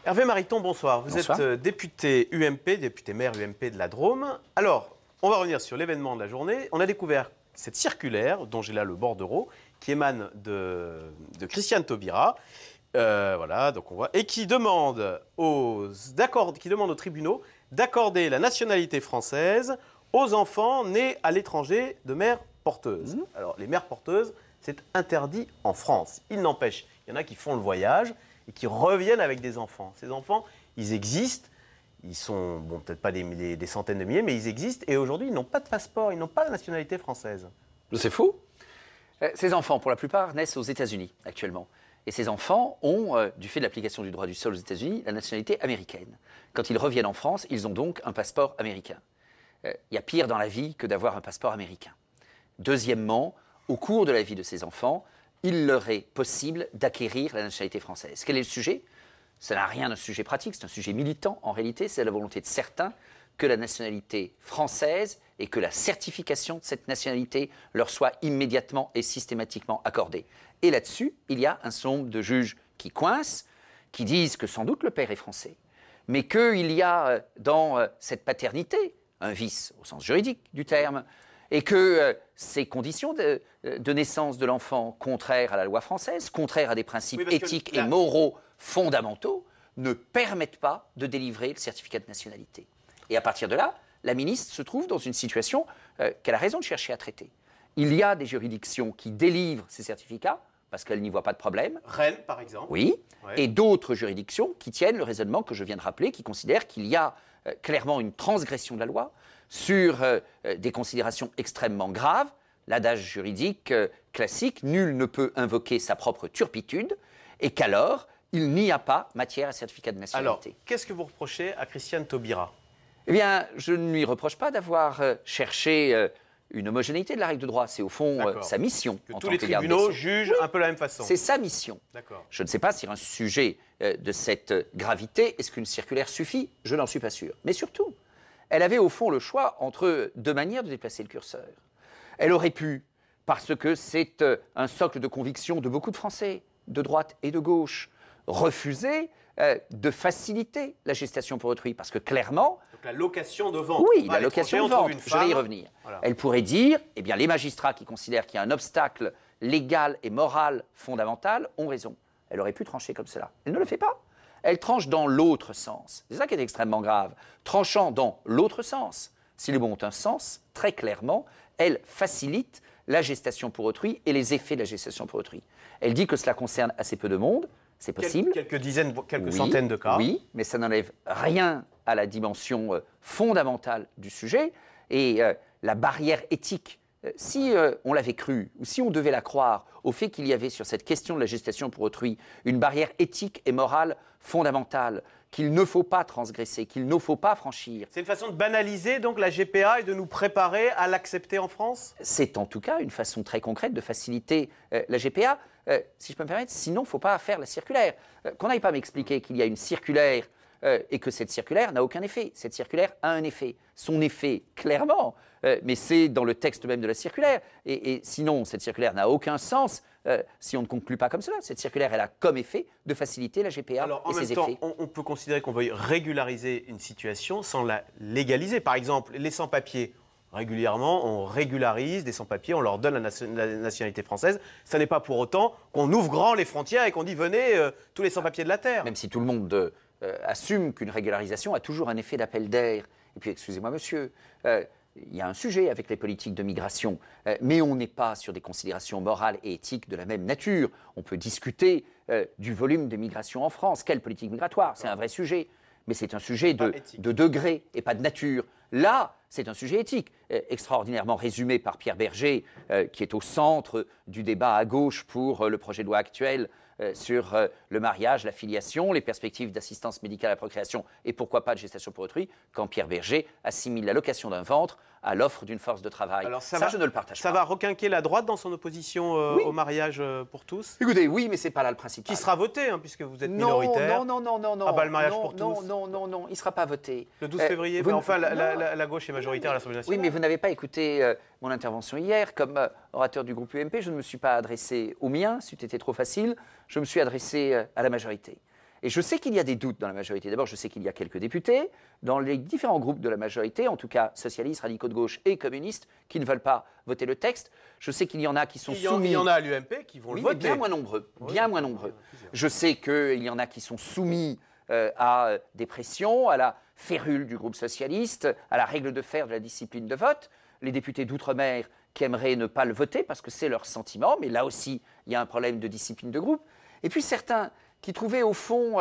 Hervé Mariton, bonsoir. Vous Bonsoir. êtes député UMP, député maire UMP de la Drôme. Alors, on va revenir sur l'événement de la journée. On a découvert cette circulaire, dont j'ai là le bordereau, qui émane de Christiane Taubira. Voilà, donc on voit. Et qui demande aux tribunaux d'accorder la nationalité française aux enfants nés à l'étranger de mères porteuses. Alors, les mères porteuses, c'est interdit en France. Il n'empêche, il y en a qui font le voyage et qui reviennent avec des enfants. Ces enfants, ils existent. Ils sont, bon, peut-être pas des centaines de milliers, mais ils existent. Et aujourd'hui, ils n'ont pas de passeport, ils n'ont pas la nationalité française. C'est faux. Ces enfants, pour la plupart, naissent aux États-Unis actuellement. Et ces enfants ont, du fait de l'application du droit du sol aux États-Unis, la nationalité américaine. Quand ils reviennent en France, ils ont donc un passeport américain. Il y a pire dans la vie que d'avoir un passeport américain. Deuxièmement, au cours de la vie de ces enfants, il leur est possible d'acquérir la nationalité française. Quel est le sujet? Ça n'a rien d'un sujet pratique, c'est un sujet militant. En réalité, c'est la volonté de certains que la nationalité française et que la certification de cette nationalité leur soit immédiatement et systématiquement accordée. Et là-dessus, il y a un certain nombre de juges qui coincent, qui disent que sans doute le père est français, mais qu'il y a dans cette paternité un vice au sens juridique du terme, et que ces conditions de naissance de l'enfant, contraires à la loi française, contraires à des principes éthiques et moraux fondamentaux, ne permettent pas de délivrer le certificat de nationalité. Et à partir de là, la ministre se trouve dans une situation qu'elle a raison de chercher à traiter. Il y a des juridictions qui délivrent ces certificats parce qu'elles n'y voient pas de problème. Rennes, par exemple. Oui. Ouais. Et d'autres juridictions qui tiennent le raisonnement que je viens de rappeler, qui considèrent qu'il y a clairement une transgression de la loi sur des considérations extrêmement graves. L'adage juridique classique, nul ne peut invoquer sa propre turpitude, et qu'alors, il n'y a pas matière à certificat de nationalité. Alors, qu'est-ce que vous reprochez à Christiane Taubira? Eh bien, je ne lui reproche pas d'avoir cherché une homogénéité de la règle de droit. C'est au fond sa mission. Que en tous tant les que garde des tribunaux Sceaux. jugent un peu la même façon. C'est sa mission. D'accord. Je ne sais pas si un sujet de cette gravité, est-ce qu'une circulaire suffit? Je n'en suis pas sûr. Mais surtout, elle avait au fond le choix entre deux manières de déplacer le curseur. Elle aurait pu, parce que c'est un socle de conviction de beaucoup de Français, de droite et de gauche, refuser de faciliter la gestation pour autrui, parce que clairement... Donc la location de vente. Oui, la location de vente, je vais y revenir. Voilà. Elle pourrait dire, eh bien, les magistrats qui considèrent qu'il y a un obstacle légal et moral fondamental ont raison. Elle aurait pu trancher comme cela. Elle ne le fait pas. Elle tranche dans l'autre sens. C'est ça qui est extrêmement grave. Tranchant dans l'autre sens, si les mots ont un sens, très clairement, elle facilite la gestation pour autrui et les effets de la gestation pour autrui. Elle dit que cela concerne assez peu de monde. C'est possible. Quelques dizaines, quelques centaines de cas. Oui, mais ça n'enlève rien à la dimension fondamentale du sujet. Et la barrière éthique, si on l'avait cru, ou si on devait la croire, au fait qu'il y avait sur cette question de la gestation pour autrui une barrière éthique et morale fondamentale qu'il ne faut pas transgresser, qu'il ne faut pas franchir. C'est une façon de banaliser donc la GPA et de nous préparer à l'accepter en France? C'est en tout cas une façon très concrète de faciliter la GPA. Si je peux me permettre, sinon il ne faut pas faire la circulaire. Qu'on n'aille pas m'expliquer qu'il y a une circulaire et que cette circulaire n'a aucun effet. Cette circulaire a un effet. Son effet, clairement, mais c'est dans le texte même de la circulaire. Et sinon, cette circulaire n'a aucun sens si on ne conclut pas comme cela. Cette circulaire, elle a comme effet de faciliter la GPA Alors, en et même ses temps, effets. on peut considérer qu'on veuille régulariser une situation sans la légaliser. Par exemple, les sans-papiers, régulièrement, on régularise des sans-papiers, on leur donne la nationalité française. Ça n'est pas pour autant qu'on ouvre grand les frontières et qu'on dit venez tous les sans-papiers de la terre. Même si tout le monde assume qu'une régularisation a toujours un effet d'appel d'air. Et puis, excusez-moi, monsieur, il y a un sujet avec les politiques de migration, mais on n'est pas sur des considérations morales et éthiques de la même nature. On peut discuter du volume de migration en France. Quelle politique migratoire? C'est un vrai sujet. Mais c'est un sujet de degré et pas de nature. Là, c'est un sujet éthique, extraordinairement résumé par Pierre Berger, qui est au centre du débat à gauche pour le projet de loi actuel sur le mariage, la filiation, les perspectives d'assistance médicale à la procréation et pourquoi pas de gestation pour autrui, quand Pierre Berger assimile la location d'un ventre à l'offre d'une force de travail. Alors ça, je ne le partage pas. Ça va requinquer la droite dans son opposition au mariage pour tous? Écoutez, oui, mais c'est pas là le principal. Qui sera voté, hein, puisque vous êtes minoritaire. Non. Ah bah le mariage pour tous. Non, il ne sera pas voté. Le 12 février, mais enfin la gauche est majoritaire à l'Assemblée nationale. Oui, mais vous n'avez pas écouté mon intervention hier. Comme orateur du groupe UMP, je ne me suis pas adressé aux miens, c'eût été trop facile. Je me suis adressé à la majorité. Et je sais qu'il y a des doutes dans la majorité. D'abord, je sais qu'il y a quelques députés dans les différents groupes de la majorité, en tout cas socialistes, radicaux de gauche et communistes, qui ne veulent pas voter le texte. Je sais qu'il y en a qui sont soumis. Il y en a à l'UMP qui vont le voter. Mais bien moins nombreux. Oui, bien moins nombreux. Je sais qu'il y en a qui sont soumis à des pressions, à la férule du groupe socialiste, à la règle de fer de la discipline de vote. Les députés d'outre-mer qui aimeraient ne pas le voter parce que c'est leur sentiment, mais là aussi, il y a un problème de discipline de groupe. Et puis certains qui trouvaient au fond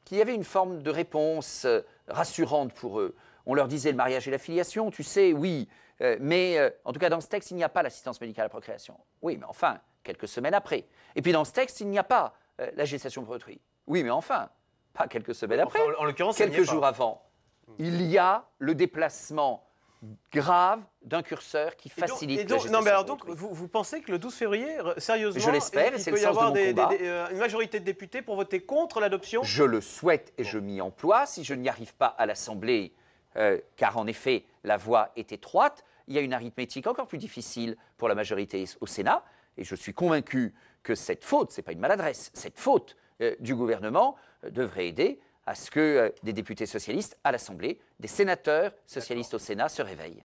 qu'il y avait une forme de réponse rassurante pour eux. On leur disait le mariage et la filiation, tu sais, oui, mais en tout cas dans ce texte, il n'y a pas l'assistance médicale à la procréation. Oui, mais enfin, quelques semaines après. Et puis dans ce texte, il n'y a pas la gestation pour autrui. Oui, mais enfin, pas quelques semaines après, en l'occurrence, quelques jours avant. Il y a le déplacement grave d'un curseur qui facilite la gestation non, mais alors pour donc, autrui. vous pensez que le 12 février, sérieusement, Je l'espère, et il c'est peut le y sens de avoir mon combat. une majorité de députés pour voter contre l'adoption? Je le souhaite et je m'y emploie. Si je n'y arrive pas à l'Assemblée, car en effet, la voie est étroite, il y a une arithmétique encore plus difficile pour la majorité au Sénat. Et je suis convaincu que cette faute, ce n'est pas une maladresse, cette faute du gouvernement devrait aider à ce que des députés socialistes à l'Assemblée, des sénateurs socialistes au Sénat se réveillent.